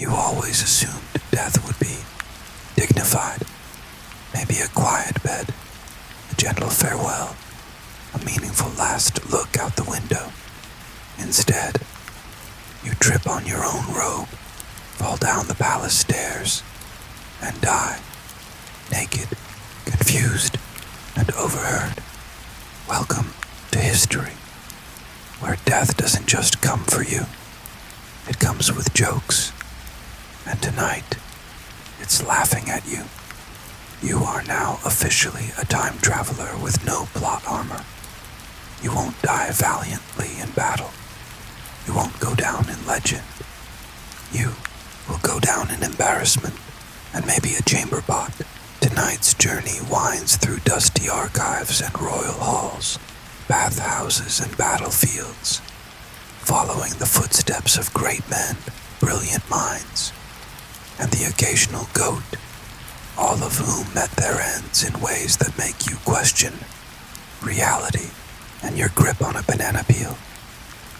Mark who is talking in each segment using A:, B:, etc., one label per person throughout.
A: You always assumed death would be dignified, maybe a quiet bed, a gentle farewell, a meaningful last look out the window. Instead, you trip on your own robe, fall down the palace stairs, and die, naked, confused, and overheard. Welcome to history, where death doesn't just come for you, it comes with jokes. And tonight, it's laughing at you. You are now officially a time traveler with no plot armor. You won't die valiantly in battle. You won't go down in legend. You will go down in embarrassment and maybe a chamber pot. Tonight's journey winds through dusty archives and royal halls, bathhouses and battlefields, following the footsteps of great men, brilliant minds, and the occasional goat, all of whom met their ends in ways that make you question reality and your grip on a banana peel.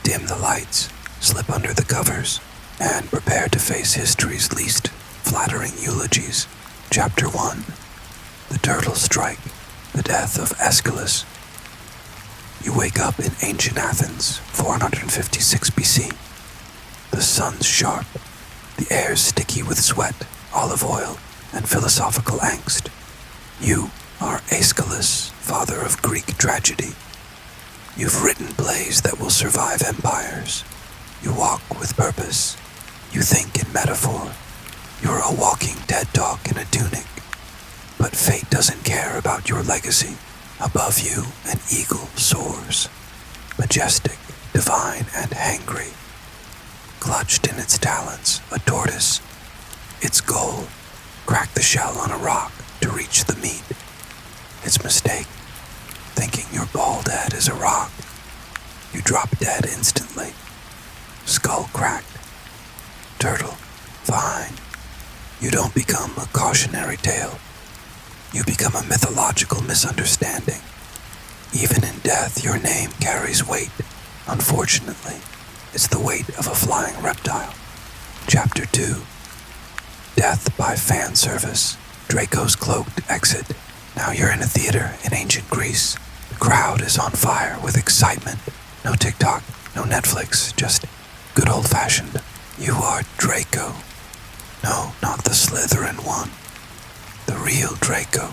A: Dim the lights, slip under the covers, and prepare to face history's least flattering eulogies. Chapter 1. The Turtle Strike, the Death of Aeschylus. You wake up in ancient Athens, 456 BC. The sun's sharp, the air's sticky with sweat, olive oil, and philosophical angst. You are Aeschylus, father of Greek tragedy. You've written plays that will survive empires. You walk with purpose. You think in metaphor. You're a walking TED Talk in a tunic. But fate doesn't care about your legacy. Above you, an eagle soars, majestic, divine, and hangry. Clutched in its talons, a tortoise. Its goal, crack the shell on a rock to reach the meat. Its mistake, thinking your bald head is a rock. You drop dead instantly. Skull cracked. Turtle, fine. You don't become a cautionary tale. You become a mythological misunderstanding. Even in death, your name carries weight. Unfortunately, it's the weight of a flying reptile. Chapter 2. Death by fan service. Draco's cloaked exit. Now you're in a theater in ancient Greece. The crowd is on fire with excitement. No TikTok, no Netflix, just good old-fashioned. You are Draco. No, not the Slytherin one. The real Draco,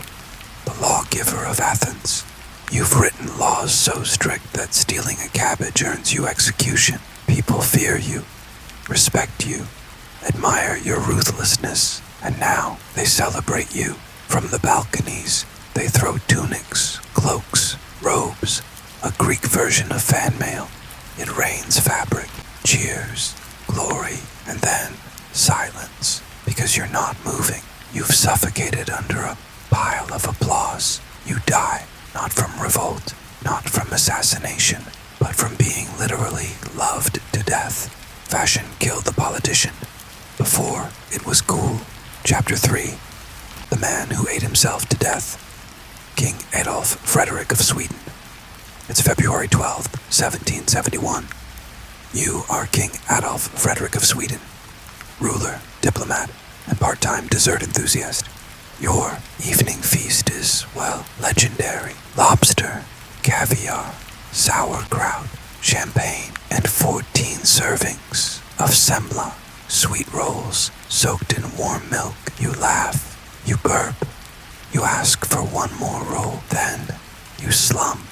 A: the lawgiver of Athens. You've written laws so strict that stealing a cabbage earns you execution. People fear you, respect you, admire your ruthlessness, and now they celebrate you. From the balconies, they throw tunics, cloaks, robes, a Greek version of fan mail. It rains fabric, cheers, glory, and then silence, because you're not moving. You've suffocated under a pile of applause. You die, not from revolt, not from assassination, but from being literally loved to death. Fashion killed the politician. Before, it was cool. Chapter 3. The man who ate himself to death. King Adolf Frederick of Sweden. It's February 12th, 1771. You are King Adolf Frederick of Sweden. Ruler, diplomat, and part-time dessert enthusiast. Your evening feast is, well, legendary. Lobster, caviar, sauerkraut, champagne, and 14 servings of semla, sweet rolls soaked in warm milk. You laugh, you burp, you ask for one more roll, then you slump.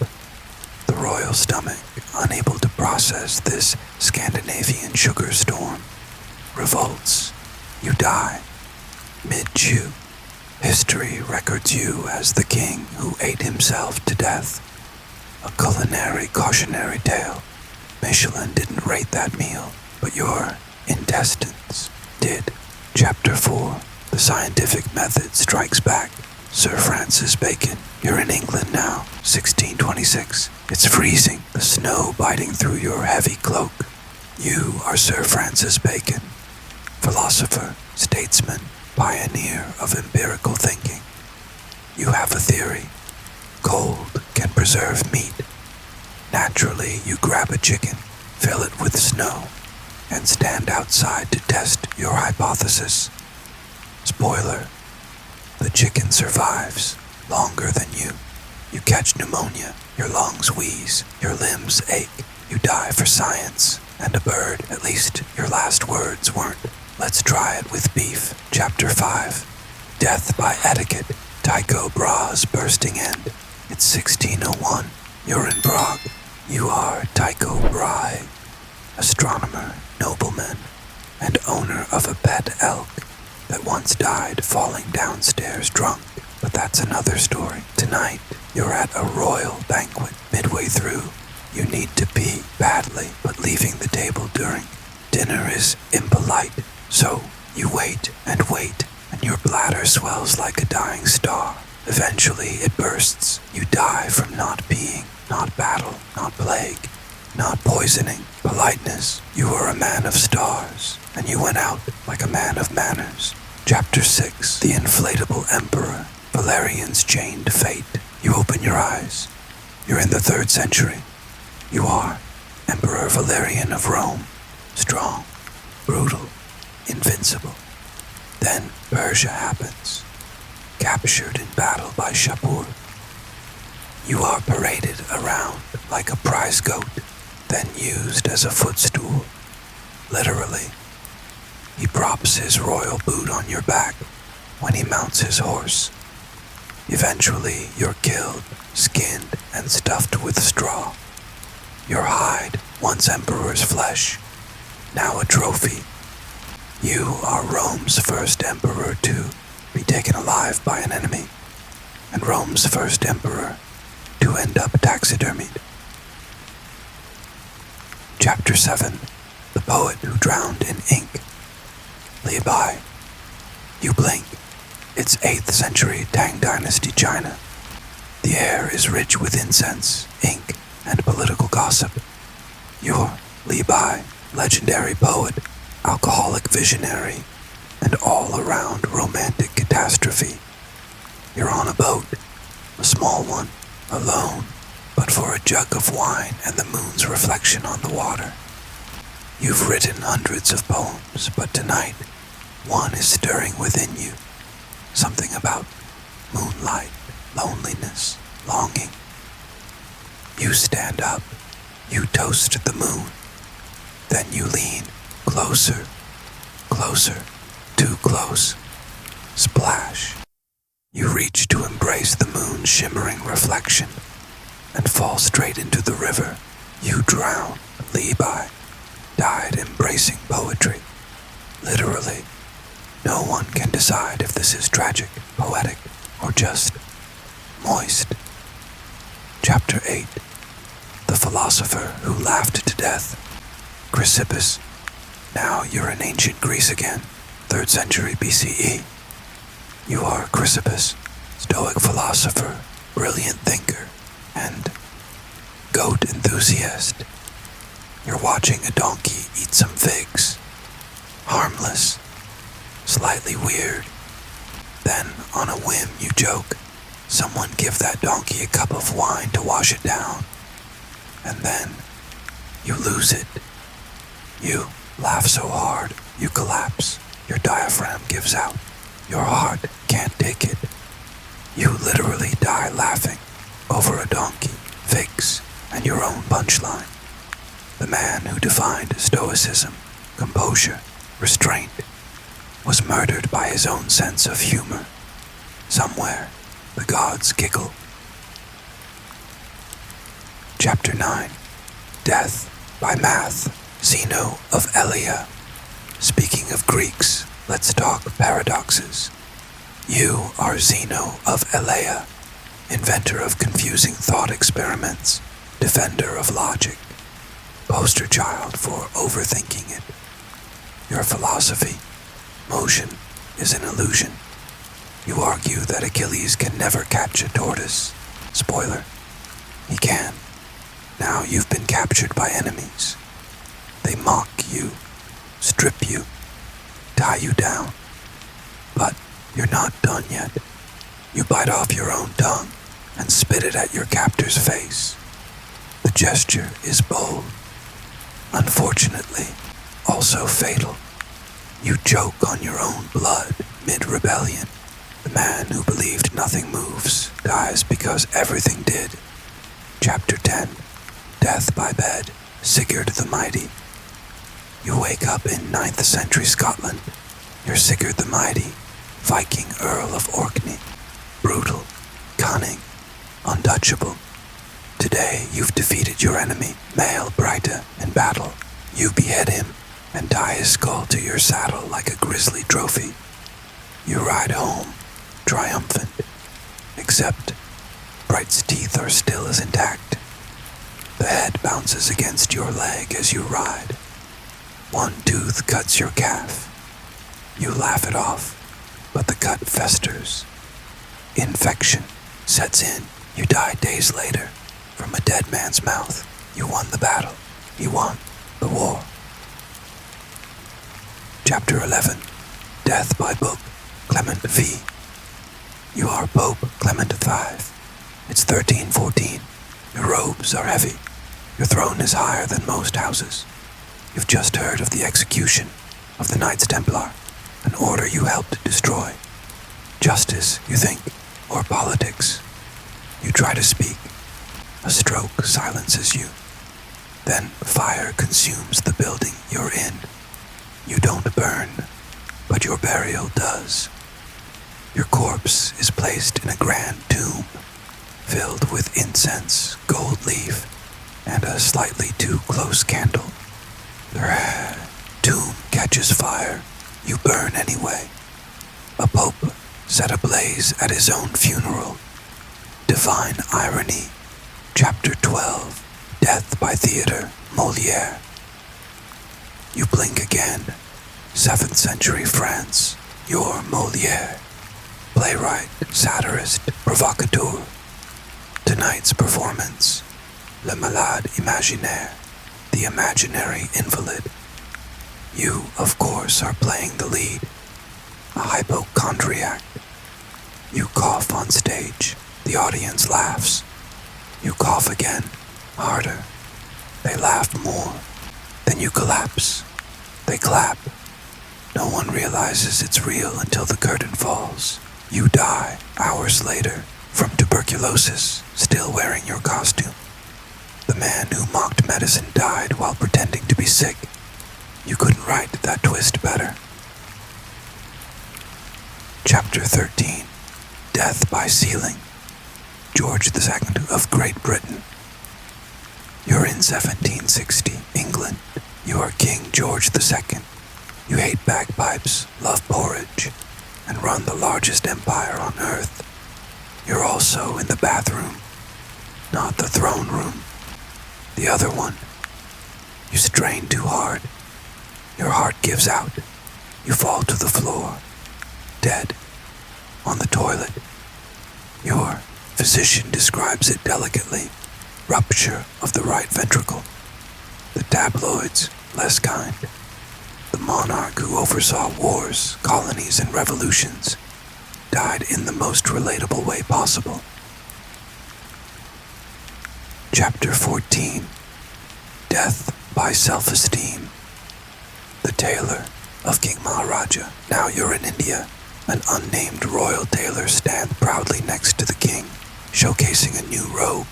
A: The royal stomach, unable to process this Scandinavian sugar storm, revolts. You die. Mid-chew. History records you as the king who ate himself to death. A culinary cautionary tale. Michelin didn't rate that meal, but your intestines did. Chapter 4. The scientific method strikes back. Sir Francis Bacon. You're in England now, 1626. It's freezing, the snow biting through your heavy cloak. You are Sir Francis Bacon. Philosopher, statesman, pioneer of empirical thinking. You have a theory. Cold can preserve meat. Naturally, you grab a chicken, fill it with snow, and stand outside to test your hypothesis. Spoiler, the chicken survives longer than you. You catch pneumonia, your lungs wheeze, your limbs ache. You die for science and a bird. At least your last words weren't. Let's try it with beef. Chapter 5. Death by Etiquette. Tycho Brahe's bursting end. It's 1601. You're in Prague. You are Tycho Brahe, astronomer, nobleman, and owner of a pet elk that once died falling downstairs drunk. But that's another story. Tonight, you're at a royal banquet. Midway through, you need to pee badly, but leaving the table during dinner is impolite. So you wait, and your bladder swells like a dying star. Eventually, it bursts. You die from not peeing, not battle, not plague, not poisoning. Politeness. You were a man of stars, and you went out like a man of manners. Chapter 6. The Inflatable Emperor. Valerian's chained fate. You open your eyes. You're in the 3rd century. You are Emperor Valerian of Rome. Strong, brutal, invincible. Then Persia happens. Captured in battle by Shapur. You are paraded around like a prize goat, then used as a footstool. Literally. He props his royal boot on your back when he mounts his horse. Eventually, you're killed, skinned, and stuffed with straw. Your hide, once emperor's flesh, now a trophy. You are Rome's first emperor to be taken alive by an enemy, and Rome's first emperor to end up taxidermied. Chapter 7. The Poet Who Drowned in Ink. Libai. You blink. It's 8th century Tang Dynasty China. The air is rich with incense, ink, and political gossip. You're Libai, legendary poet, alcoholic visionary, and all-around romantic catastrophe. You're on a boat, a small one, alone, but for a jug of wine and the moon's reflection on the water. You've written hundreds of poems, but tonight, one is stirring within you. Something about moonlight, loneliness, longing. You stand up. You toast the moon. Then you lean closer, closer, too close. Splash. You reach to embrace the moon's shimmering reflection and fall straight into the river. You drown. Libai died embracing poetry. Literally. No one can decide if this is tragic, poetic, or just moist. Chapter 8. The Philosopher Who Laughed to Death. Chrysippus. Now you're in ancient Greece again, 3rd century BCE. You are Chrysippus, stoic philosopher, brilliant thinker, and goat enthusiast. You're watching a donkey eat some figs. Harmless. Slightly weird. Then, on a whim, you joke. Someone give that donkey a cup of wine to wash it down. And then, you lose it. You laugh so hard, you collapse. Your diaphragm gives out. Your heart can't take it. You literally die laughing over a donkey, figs, and your own punchline. The man who defined stoicism, composure, restraint, was murdered by his own sense of humor. Somewhere, the gods giggle. Chapter 9. Death by Math. Zeno of Elea. Speaking of Greeks, let's talk paradoxes. You are Zeno of Elea, inventor of confusing thought experiments, defender of logic, poster child for overthinking it. Your philosophy, motion, is an illusion. You argue that Achilles can never catch a tortoise. Spoiler, he can. Now you've been captured by enemies. They mock you, strip you, tie you down. But you're not done yet. You bite off your own tongue and spit it at your captor's face. The gesture is bold. Unfortunately, also fatal. You choke on your own blood mid-rebellion. The man who believed nothing moves dies because everything did. Chapter 10. Death by Bed, Sigurd the Mighty. You wake up in 9th century Scotland. You're Sigurd the Mighty, Viking Earl of Orkney. Brutal, cunning, untouchable. Today you've defeated your enemy, Mael Breite, in battle. You behead him and tie his skull to your saddle like a grisly trophy. You ride home, triumphant, except Bright's teeth are still as intact. The head bounces against your leg as you ride. One tooth cuts your calf. You laugh it off, but the cut festers. Infection sets in. You die days later. From a dead man's mouth. You won the battle. You won the war. Chapter 11. Death by Book, Clement V. You are Pope Clement V. It's 1314. Your robes are heavy. Your throne is higher than most houses. You've just heard of the execution of the Knights Templar, an order you helped destroy. Justice, you think, or politics? You try to speak. A stroke silences you. Then fire consumes the building you're in. You don't burn, but your burial does. Your corpse is placed in a grand tomb, filled with incense, gold leaf, and a slightly too close candle. The tomb catches fire. You burn anyway. A pope set ablaze at his own funeral. Divine irony. Chapter 12. Death by Theatre, Molière. You blink again. 7th century France. You're Molière. Playwright, satirist, provocateur. Tonight's performance. Le Malade Imaginaire. The Imaginary Invalid. You, of course, are playing the lead. A hypochondriac. You cough on stage. The audience laughs. You cough again, harder. They laugh more. Then you collapse. They clap. No one realizes it's real until the curtain falls. You die, hours later, from tuberculosis, still wearing your costume. The man who mocked medicine died while pretending to be sick. You couldn't write that twist better. Chapter 13. Death by Sealing. George II of Great Britain. You're in 1760, England. You are King George II. You hate bagpipes, love porridge, and run the largest empire on earth. You're also in the bathroom, not the throne room, the other one. You strain too hard. Your heart gives out. You fall to the floor, dead, on the toilet. Your physician describes it delicately. Rupture of the right ventricle. The tabloids, less kind. The monarch who oversaw wars, colonies, and revolutions died in the most relatable way possible. Chapter 14. Death by Self-Esteem. The tailor of King Maharaja. Now you're in India. An unnamed royal tailor stands proudly next to the king, showcasing a new robe.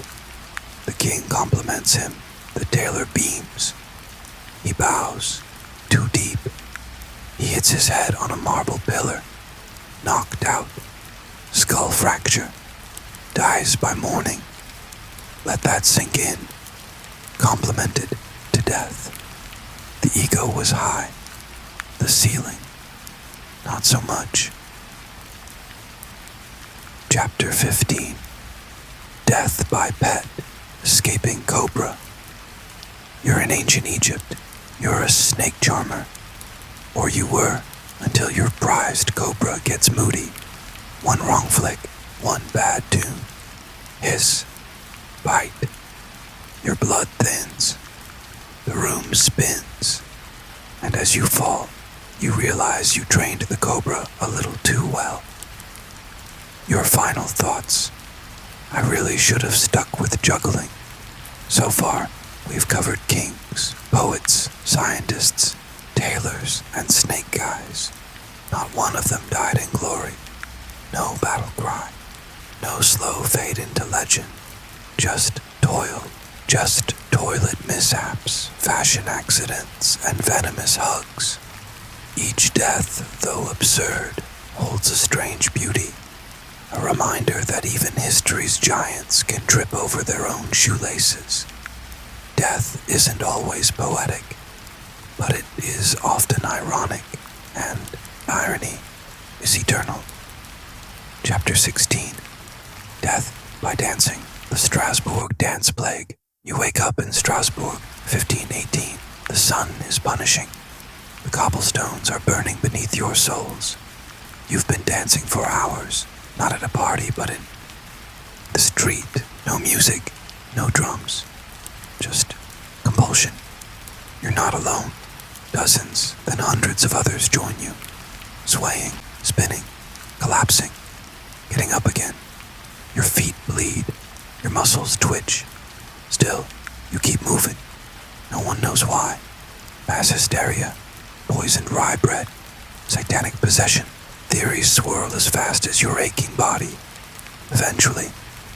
A: The king compliments him. The tailor beams. He bows. Too deep. He hits his head on a marble pillar. Knocked out. Skull fracture. Dies by morning. Let that sink in. Complimented to death. The ego was high. The ceiling, not so much. Chapter 15. Death by Pet, Escaping Cobra. You're in ancient Egypt. You're a snake charmer. Or you were, until your prized cobra gets moody. One wrong flick, one bad tune. Hiss, bite. Your blood thins. The room spins. And as you fall, you realize you trained the cobra a little too well. Your final thoughts. I really should have stuck with juggling. So far, we've covered kings, poets, scientists, tailors, and snake guys. Not one of them died in glory. No battle cry. No slow fade into legend. Just toil. Just toilet mishaps, fashion accidents, and venomous hugs. Each death, though absurd, holds a strange beauty. A reminder that even history's giants can trip over their own shoelaces. Death isn't always poetic, but it is often ironic, and irony is eternal. Chapter 16. Death by Dancing, the Strasbourg Dance Plague. You wake up in Strasbourg, 1518. The sun is punishing. The cobblestones are burning beneath your soles. You've been dancing for hours, not at a party, but in the street. No music, no drums, just compulsion. You're not alone. Dozens, then hundreds of others join you, swaying, spinning, collapsing, getting up again. Your feet bleed, your muscles twitch. Still, you keep moving. No one knows why. Mass hysteria, poisoned rye bread, satanic possession. Theories swirl as fast as your aching body. Eventually,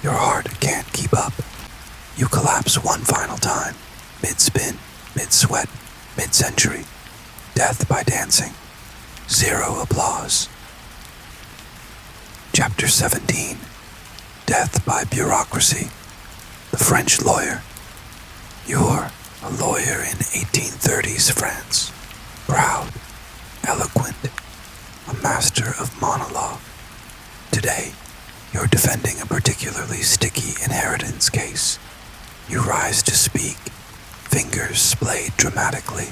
A: your heart can't keep up. You collapse one final time, mid-spin, mid-sweat, mid-century. Death by dancing. Zero applause. Chapter 17. Death by bureaucracy. The French lawyer. You're a lawyer in 1830s France. Proud, eloquent, a master of monologue. Today, you're defending a particularly sticky inheritance case. You rise to speak, fingers splayed dramatically,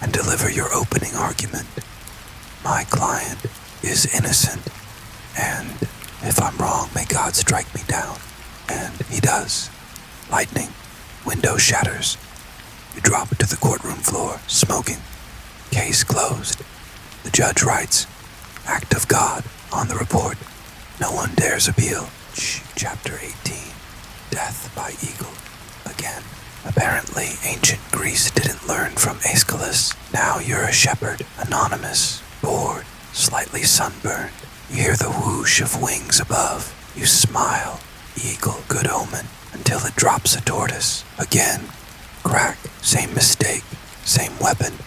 A: and deliver your opening argument. My client is innocent, and if I'm wrong, may God strike me down. And he does. Lightning. Window shatters. You drop to the courtroom floor, smoking. Case closed. The judge writes, "Act of God," on the report. No one dares appeal. Chapter 18. Death by eagle. Again. Apparently, ancient Greece didn't learn from Aeschylus. Now you're a shepherd, anonymous, bored, slightly sunburned. You hear the whoosh of wings above. You smile. Eagle, good omen, until it drops a tortoise. Again. Crack. Same mistake. Same weapon.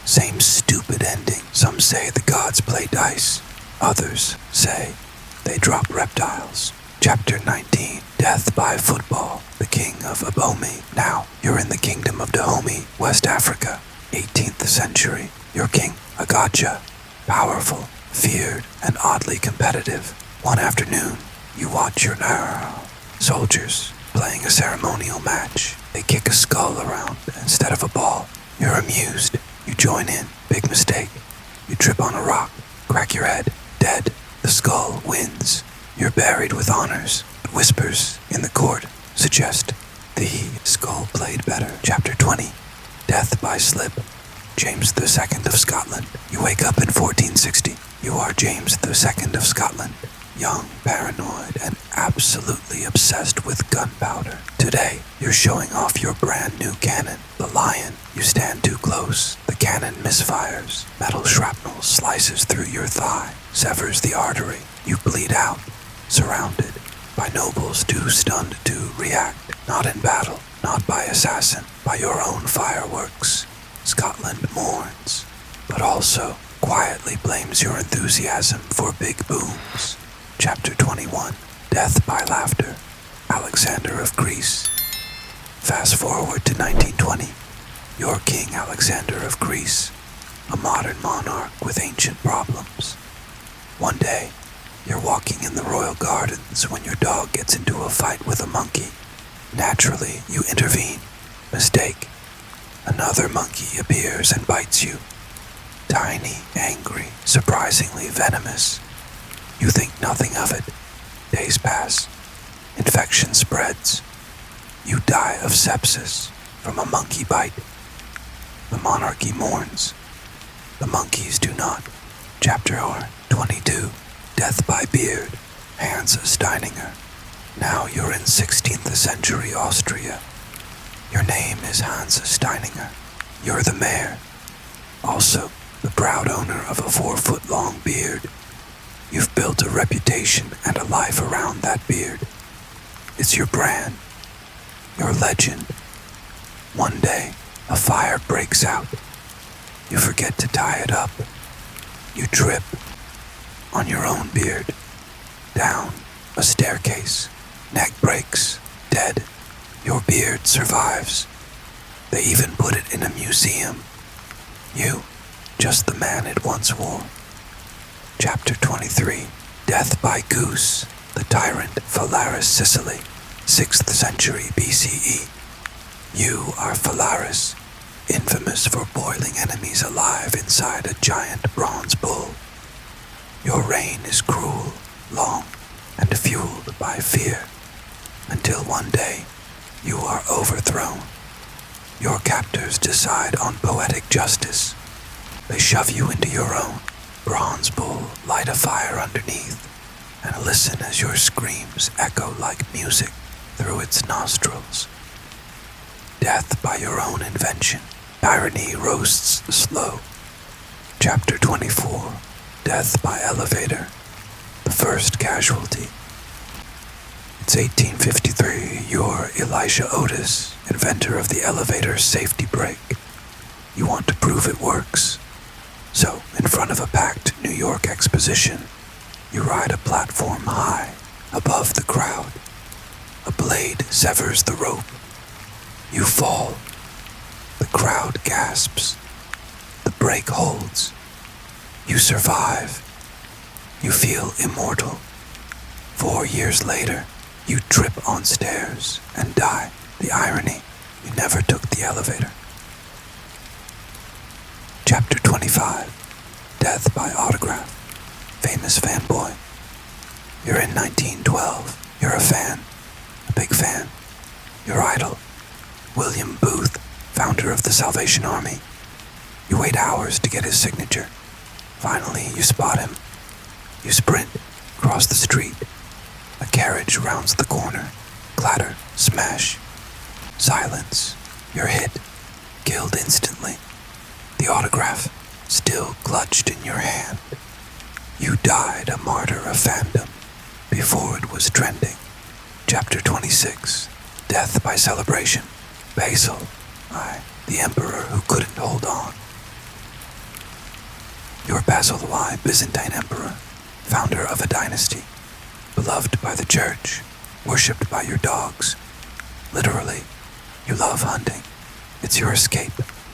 A: Same stupid ending. Some say the gods play dice. Others say they drop reptiles. Chapter 19. Death by football. The king of Abomey. Now, you're in the kingdom of Dahomey, West Africa. 18th century. Your king, a gotcha. Powerful, feared, and oddly competitive. One afternoon, you watch your soldiers playing a ceremonial match. They kick a skull around instead of a ball. You're amused. You join in. Big mistake. You trip on a rock, crack your head, dead. The skull wins. You're buried with honors. Whispers in the court suggest the skull played better. Chapter 20. Death by slip. James II of Scotland. You wake up in 1460. You are James II of Scotland. Young, paranoid, and absolutely obsessed with gunpowder. Today, you're showing off your brand new cannon, the Lion. You stand too close. The cannon misfires. Metal shrapnel slices through your thigh, severs the artery. You bleed out, surrounded by nobles too stunned to react. Not in battle, not by assassin, by your own fireworks. Scotland mourns, but also quietly blames your enthusiasm for big booms. Chapter 21. Death by laughter. Alexander of Greece. Fast forward to 1920. You're King Alexander of Greece, a modern monarch with ancient problems. One day, you're walking in the royal gardens when your dog gets into a fight with a monkey. Naturally, you intervene. Mistake. Another monkey appears and bites you. Tiny, angry, surprisingly venomous. You think nothing of it. Days pass. Infection spreads. You die of sepsis from a monkey bite. The monarchy mourns. The monkeys do not. Chapter 22. Death by beard. Hans Steininger. Now you're in 16th century Austria. Your name is Hans Steininger. You're the mayor. Also, the proud owner of a 4-foot-long beard. You've built a reputation and a life around that beard. It's your brand, your legend. One day, a fire breaks out. You forget to tie it up. You trip on your own beard, down a staircase. Neck breaks, dead. Your beard survives. They even put it in a museum. You, just the man it once wore. Chapter 23, Death by Goose, the tyrant Phalaris Sicily, 6th century BCE. You are Phalaris, infamous for boiling enemies alive inside a giant bronze bull. Your reign is cruel, long, and fueled by fear, until one day you are overthrown. Your captors decide on poetic justice. They shove you into your own bronze bull, light a fire underneath, and listen as your screams echo like music through its nostrils. Death by your own invention. Tyranny roasts slow. Chapter 24, Death by Elevator, the first casualty. It's 1853. You're Elisha Otis, inventor of the elevator safety brake. You want to prove it works. So, in front of a packed New York exposition, you ride a platform high above the crowd. A blade severs the rope. You fall. The crowd gasps. The brake holds. You survive. You feel immortal. 4 years later, you trip on stairs and die. The irony, you never took the elevator. Chapter 25, Death by Autograph, famous fanboy. You're in 1912. You're a fan, a big fan. Your idol, William Booth, founder of the Salvation Army. You wait hours to get his signature. Finally, you spot him. You sprint, cross the street. A carriage rounds the corner. Clatter, smash. Silence. You're hit. Killed instantly. The autograph, still clutched in your hand. You died a martyr of fandom before it was trending. Chapter 26, Death by Celebration. Basil, the emperor who couldn't hold on. You're Basil I, Byzantine emperor, founder of a dynasty, beloved by the church, worshipped by your dogs. Literally, you love hunting. It's your escape.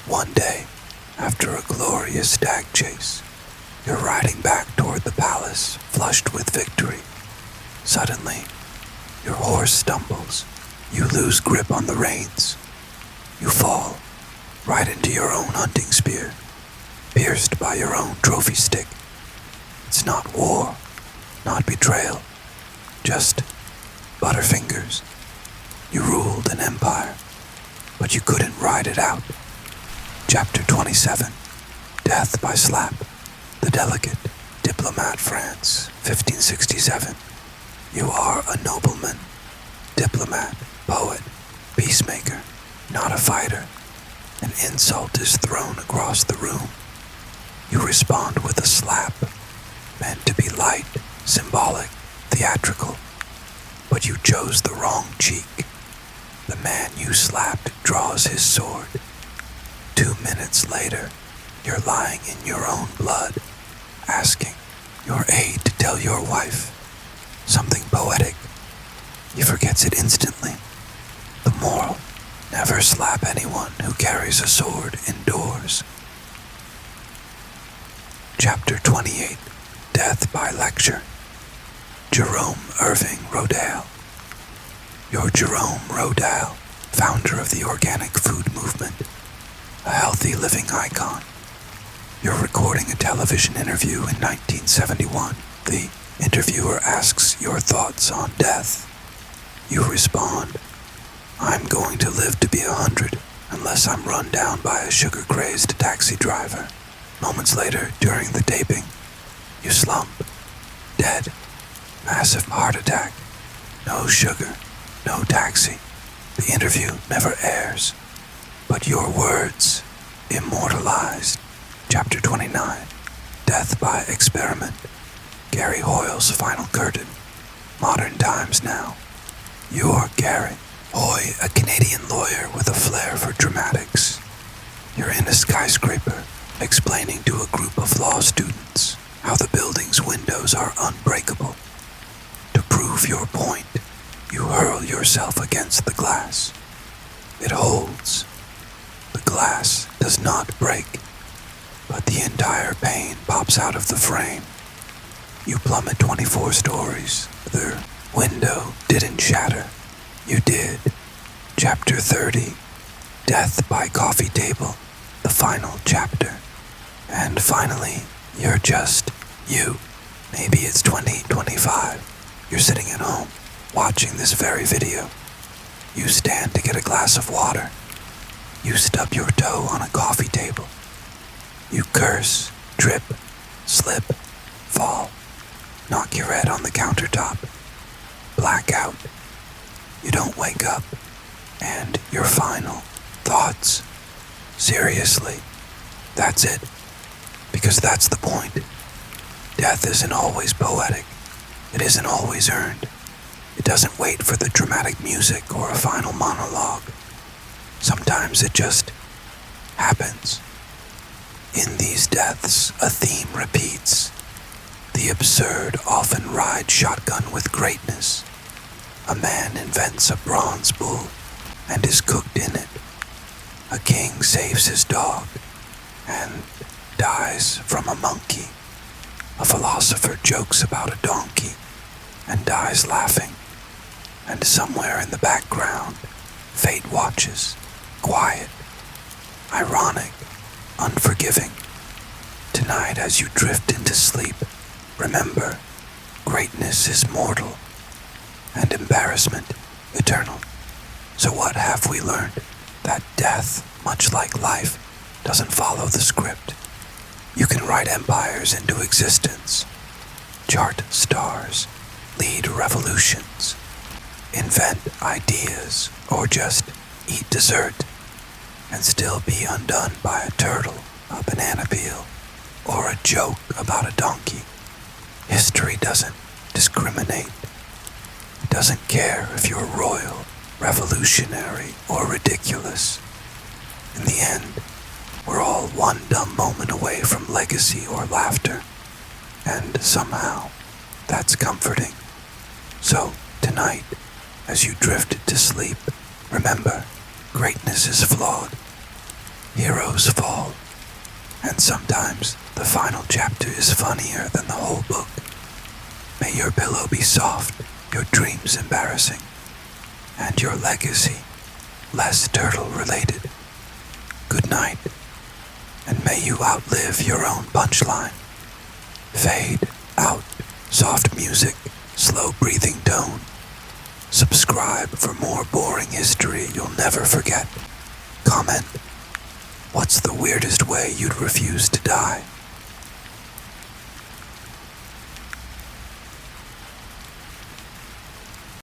A: One day, after a glorious stag chase, you're riding back toward the palace, flushed with victory. Suddenly, your horse stumbles. You lose grip on the reins. You fall right into your own hunting spear, pierced by your own trophy stick. It's not war, not betrayal, just butterfingers. You ruled an empire, but you couldn't ride it out. Chapter 27, Death by Slap, the delicate diplomat France, 1567. You are a nobleman, diplomat, poet, peacemaker, not a fighter. An insult is thrown across the room. You respond with a slap, meant to be light, symbolic, theatrical. But you chose the wrong cheek. The man you slapped draws his sword. 2 minutes later, you're lying in your own blood, asking your aide to tell your wife something poetic. He forgets it instantly. The moral: never slap anyone who carries a sword indoors. Chapter 28, Death by Lecture. Jerome Irving Rodale. You're Jerome Rodale, founder of the organic food movement, a healthy living icon. You're recording a television interview in 1971. The interviewer asks your thoughts on death. You respond, "I'm going to live to be 100 unless I'm run down by a sugar-crazed taxi driver." Moments later, during the taping, you slump, dead, massive heart attack, no sugar, no taxi. The interview never airs, but your words, immortalized, Chapter 29, Death by Experiment. Gary Hoyle's final curtain. Modern times now. You're Gary. Hoy, a Canadian lawyer with a flair for dramatics. You're in a skyscraper, explaining to a group of law students how the building's windows are unbreakable. To prove your point, you hurl yourself against the glass. It holds. The glass does not break, but the entire pane pops out of the frame. You plummet 24 stories. The window didn't shatter. You did. Chapter 30, Death by Coffee Table, the final chapter. And finally, you're just you. Maybe it's 2025. You're sitting at home, watching this very video. You stand to get a glass of water. You stub your toe on a coffee table. You curse, trip, slip, fall, knock your head on the countertop, black out. You don't wake up, and your final thoughts. Seriously, that's it. Because that's the point. Death isn't always poetic. It isn't always earned. It doesn't wait for the dramatic music or a final monologue. Sometimes it just happens. In these deaths, a theme repeats. The absurd often rides shotgun with greatness. A man invents a bronze bull and is cooked in it. A king saves his dog and dies from a monkey. A philosopher jokes about a donkey and dies laughing. And somewhere in the background, fate watches, quiet, ironic, unforgiving. Tonight, as you drift into sleep, remember, greatness is mortal, and embarrassment eternal. So what have we learned? That death, much like life, doesn't follow the script. You can write empires into existence, chart stars, lead revolutions, invent ideas, or just eat dessert, and still be undone by a turtle, a banana peel, or a joke about a donkey. History doesn't discriminate. It doesn't care if you're royal, revolutionary, or ridiculous. In the end, we're all one dumb moment away from legacy or laughter, and somehow, that's comforting. So, tonight, as you drifted to sleep, remember, greatness is flawed. Heroes fall. And sometimes, the final chapter is funnier than the whole book. May your pillow be soft, your dreams embarrassing, and your legacy less turtle-related. Good night, and may you outlive your own punchline. Fade out. Soft music, slow breathing tone. Subscribe for more boring history you'll never forget. Comment, what's the weirdest way you'd refuse to die?